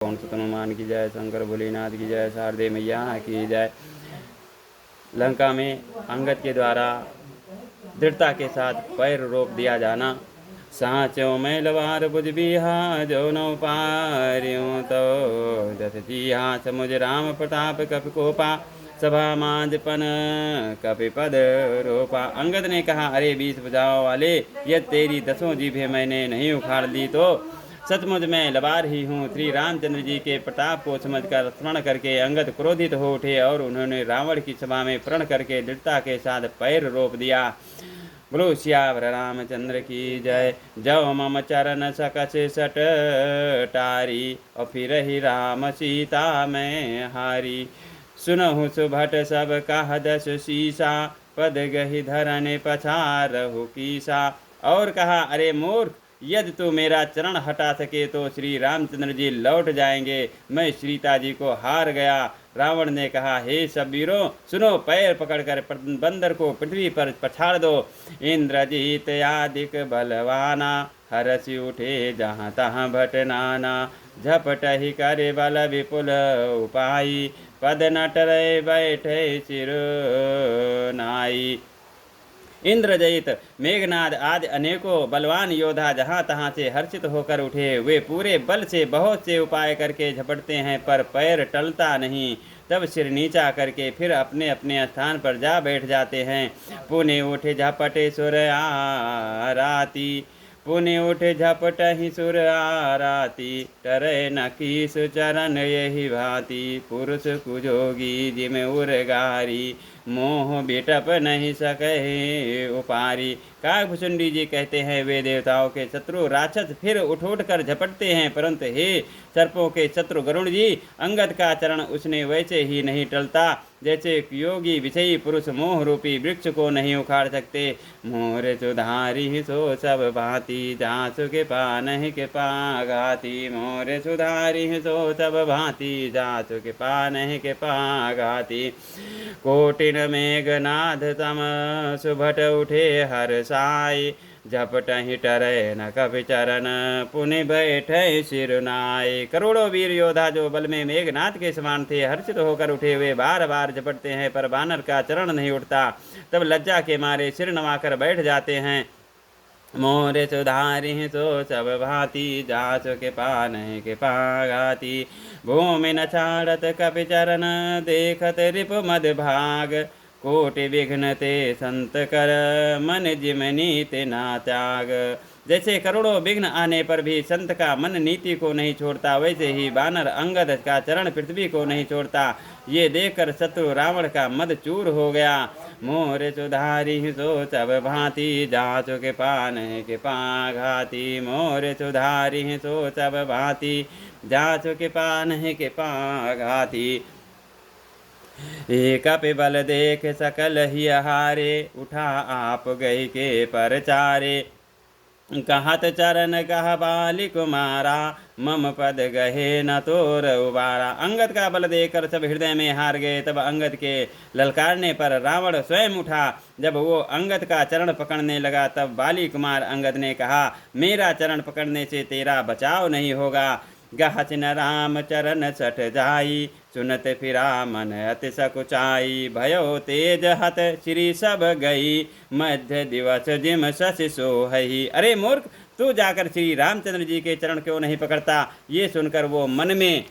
पवन सुत हनुमान की जय, शंकर भोलेनाथ की जय, शारदे मैया की जय। लंका में अंगद के द्वारा दृढ़ता के साथ पैर रोप दिया जाना। साँचो मैं लवार बुझ बिहा जो नौ पार्यों तो दस जिहा समुझ राम प्रताप कपि कोपा सभा मांझपन कपि पद रोपा। अंगद ने कहा, अरे 20 भुजाओं वाले, यदि तेरी 10 जीभें मैंने नहीं उखाड़ ली तो सचमुच मैं लबार ही हूँ। श्री रामचंद्र जी के प्रताप को समझकर स्मरण करके अंगद क्रोधित हो उठे और उन्होंने रावण की सभा में प्रण करके दृढ़ता के साथ पैर रोप दिया। बोलो सियावर रामचंद्र की जय। जव मम चरण सकस सट टारी और फिर ही राम सीता में हारी। सुनहु सुभट सब कह दस शीसा पद गहि धरन पछारहु कीसा। और कहा, अरे मूर्ख, यदि तू मेरा चरण हटा सके तो श्री रामचंद्र जी लौट जाएंगे। मैं सीता जी को हार गया। रावण ने कहा, हे सब वीरों सुनो, पैर पकड़कर बंदर को पृथ्वी पर पछाड़ दो। इंद्रजीत आदिक बलवाना हरसि उठे जहाँ तहाँ भट नाना। झपट ही करे बल विपुल उपाई पद नटरे बैठे सिर नाई। इंद्रजयित, मेघनाद आदि अनेकों बलवान योद्धा जहाँ तहाँ से हर्षित होकर उठे। वे पूरे बल से बहुत से उपाय करके झपटते हैं पर पैर टलता नहीं। तब सिर नीचा करके फिर अपने अपने स्थान पर जा बैठ जाते हैं। पुण्य उठे झपटे सुर आराती पुण्य उठे झपट ही सुर आराती। टरे न कीस चरण यही भांति पुरुष कुजोगी जिम उरगारी। मोह बिटप नहीं सके उपारी। काकभुचुंडी जी कहते हैं, वे देवताओं के शत्रु राक्षस फिर उठ उठ कर झपटते हैं, परंतु हे सर्पों के शत्रु गरुण जी, अंगद का चरण उसने वैसे ही नहीं टलता जैसे योगी विषयी पुरुष मोह रूपी वृक्ष को नहीं उखाड़ सकते। मोर सुधारी सो सब भांति जासु के पान के पाघाती। मोर सुधारी सो सब भांति जासु के पान के पाघाती। कोटिन मेघनाद तम सुभट उठे हर साई। झपट ही टरे न कपि चरण पुनि बैठे सिरनाई। करोड़ों वीर योद्धा जो बल में मेघनाद के समान थे हर्षित होकर उठे हुए बार बार झपटते हैं पर बानर का चरण नहीं उठता। तब लज्जा के मारे सिर नवाकर बैठ जाते हैं। मोर सुधारी सो सब भांति जासु के पान के पाघाती। भूमि न छाड़त कपि चरण देखत रिप मद भाग। कोटि विघ्न ते संत कर मन जिम नीति ना त्याग। जैसे करोड़ों विघ्न आने पर भी संत का मन नीति को नहीं छोड़ता, वैसे ही बानर अंगद का चरण पृथ्वी को नहीं छोड़ता। ये देखकर शत्रु रावण का मद चूर हो गया। मोर सुधारी सो सब भांति जासु के पान के पाघाती। मोर सुधारी सो सब भांति जासु के पान के पाघाती। एक बल देख सकल ही हारे उठा आप गई के परचारे। कहत चरण कह बाली कुमारा मम पद गहे न तोर उबारा। अंगद का बल देखकर सब हृदय में हार गए। तब अंगद के ललकारने पर रावण स्वयं उठा। जब वो अंगद का चरण पकड़ने लगा तब बाली कुमार अंगद ने कहा, मेरा चरण पकड़ने से तेरा बचाव नहीं होगा। गहच न राम चरण सठ जाई सुनत फिरा मन अति सकुचाई। भयो तेज हत श्री सब गई मध्य दिवस जिम शशि सोहई। अरे मूर्ख, तू जाकर श्री रामचंद्र जी के चरण क्यों नहीं पकड़ता। ये सुनकर वो मन में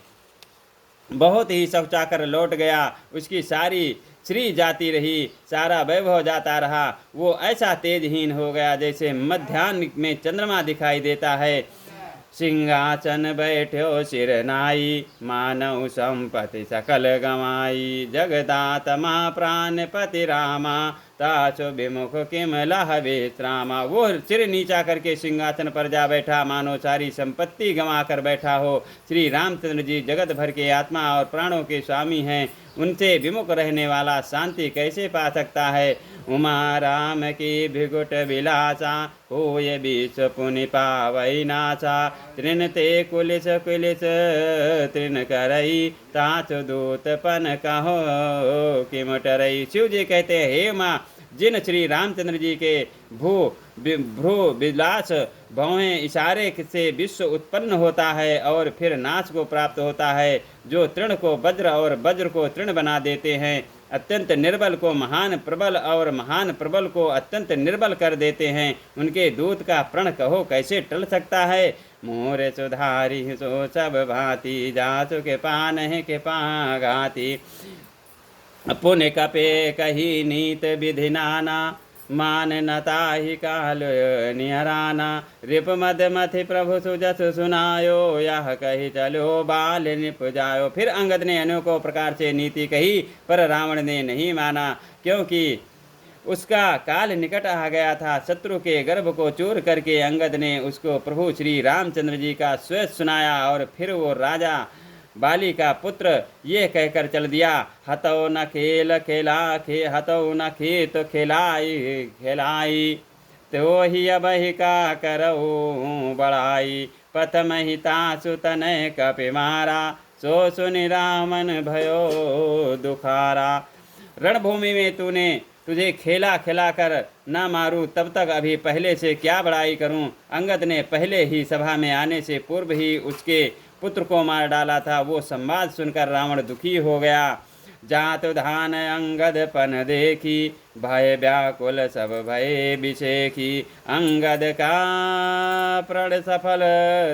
बहुत ही सकुचाकर लौट गया। उसकी सारी श्री जाती रही, सारा वैभव जाता रहा। वो ऐसा तेजहीन हो गया जैसे मध्याह्न में चंद्रमा दिखाई देता है। सिंहासन बैठो सिर नाई मानव संपत्ति सकल गमाई। जगदात्मा प्राणपति रामा तासो विमुख किम लह विश्रामा। वो सिर नीचा करके सिंहासन पर जा बैठा मानो सारी संपत्ति गंवा कर बैठा हो। श्री रामचंद्र जी जगत भर के आत्मा और प्राणों के स्वामी हैं, उनसे विमुख रहने वाला शांति कैसे पा सकता है। उमा राम की भिगुट विलासा होय विष पुनि पावई नासा। तृण ते कुलिस कुलिस तृण करई ताच दूत पन कहो किम टरई। शिव जी कहते हैं, हे माँ, जिन श्री रामचंद्र जी के भ्रू विलास भौहें इशारे से विश्व उत्पन्न होता है और फिर नाश को प्राप्त होता है, जो तृण को वज्र और वज्र को तृण बना देते हैं, अत्यंत निर्बल को महान प्रबल और महान प्रबल को अत्यंत निर्बल कर देते हैं, उनके दूत का प्रण कहो कैसे टल सकता है। मोर सुधारी सो सब भांति, जासु के पान है के पाघाती, पुण्य कपे कही नीत विधि नाना, मान नताहि काल निहराना, रिप मद मथि प्रभु सुजस सुनायो, यह कही चलो बाल निपुजायो। फिर अंगद ने अनेकों प्रकार से नीति कही, पर रावण ने नहीं माना, क्योंकि उसका काल निकट आ गया था। शत्रु के गर्भ को चूर करके अंगद ने उसको प्रभु श्री रामचंद्र जी का श्वेत सुनाया, और फिर वो राजा बाली का पुत्र ये कहकर चल दिया, हतौ न खेल खेला खे, हतौ न खेत खेलाई खेलाई, तो ही अबहि का करऊ बड़ाई, पथम हिता सुतनय कपि मारा, सो सुनि रामन भयो दुखारा। रणभूमि में तुझे खेला खिला कर न मारूं, तब तक अभी पहले से क्या बड़ाई करूं। अंगद ने पहले ही सभा में आने से पूर्व ही उसके पुत्र को मार डाला था। वो संवाद सुनकर रावण दुखी हो गया। जात धान अंगद पन देखी, भय व्याकुल सब भय बिछेखी, अंगद का प्रण सफल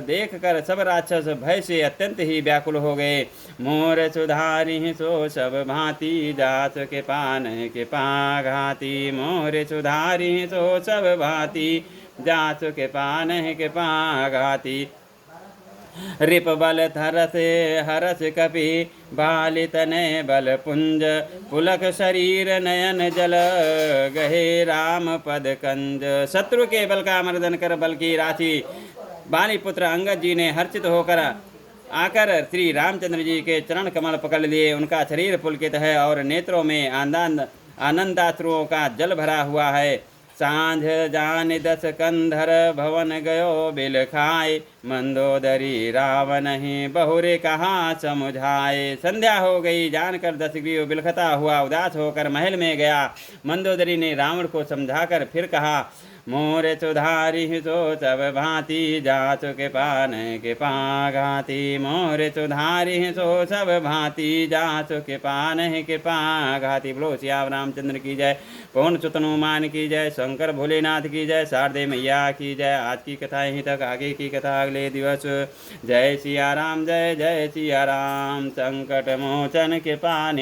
देख कर सब राक्षस भय से अत्यंत ही व्याकुल हो गए। मोर सुधारी सो सब भांति, जात के पान के पाघाती, मोर सुधारी सो सब भांति, जात के पान के पाघाती, रिप बल थरस हरस कपि, बालित नय बल पुंज, पुलक शरीर नयन जल, गहे राम पद कंज। शत्रु के बल का मर्दन कर बल की राशि बाली पुत्र अंगद जी ने हर्षित होकर आकर श्री रामचंद्र जी के चरण कमल पकड़ लिए। उनका शरीर पुलकित है और नेत्रों में आनंदाश्रुओं का जल भरा हुआ है। सांझ जान दस कंधर, भवन गयो बिल खाए, मंदोदरी रावण ही बहुरे कहाँ समुझाए। संध्या हो गई जानकर दशग्रीव बिलखता हुआ उदास होकर महल में गया। मंदोदरी ने रावण को समझाकर फिर कहा, मोर सुधारी सो सब भांति, जासु के पान के पाघाती, मोर सुधारी सो सब भांति, जासु के पान के पाघाती। बोलो श्याम रामचंद्र की जय, पवन सुत हनुमान की जय, शंकर भोलेनाथ की जय, शारदे मैया की जय। आज की कथा यहीं तक, आगे की कथा अगले दिवस। जय सिया राम, जय जय सिया राम। संकट मोचन के पान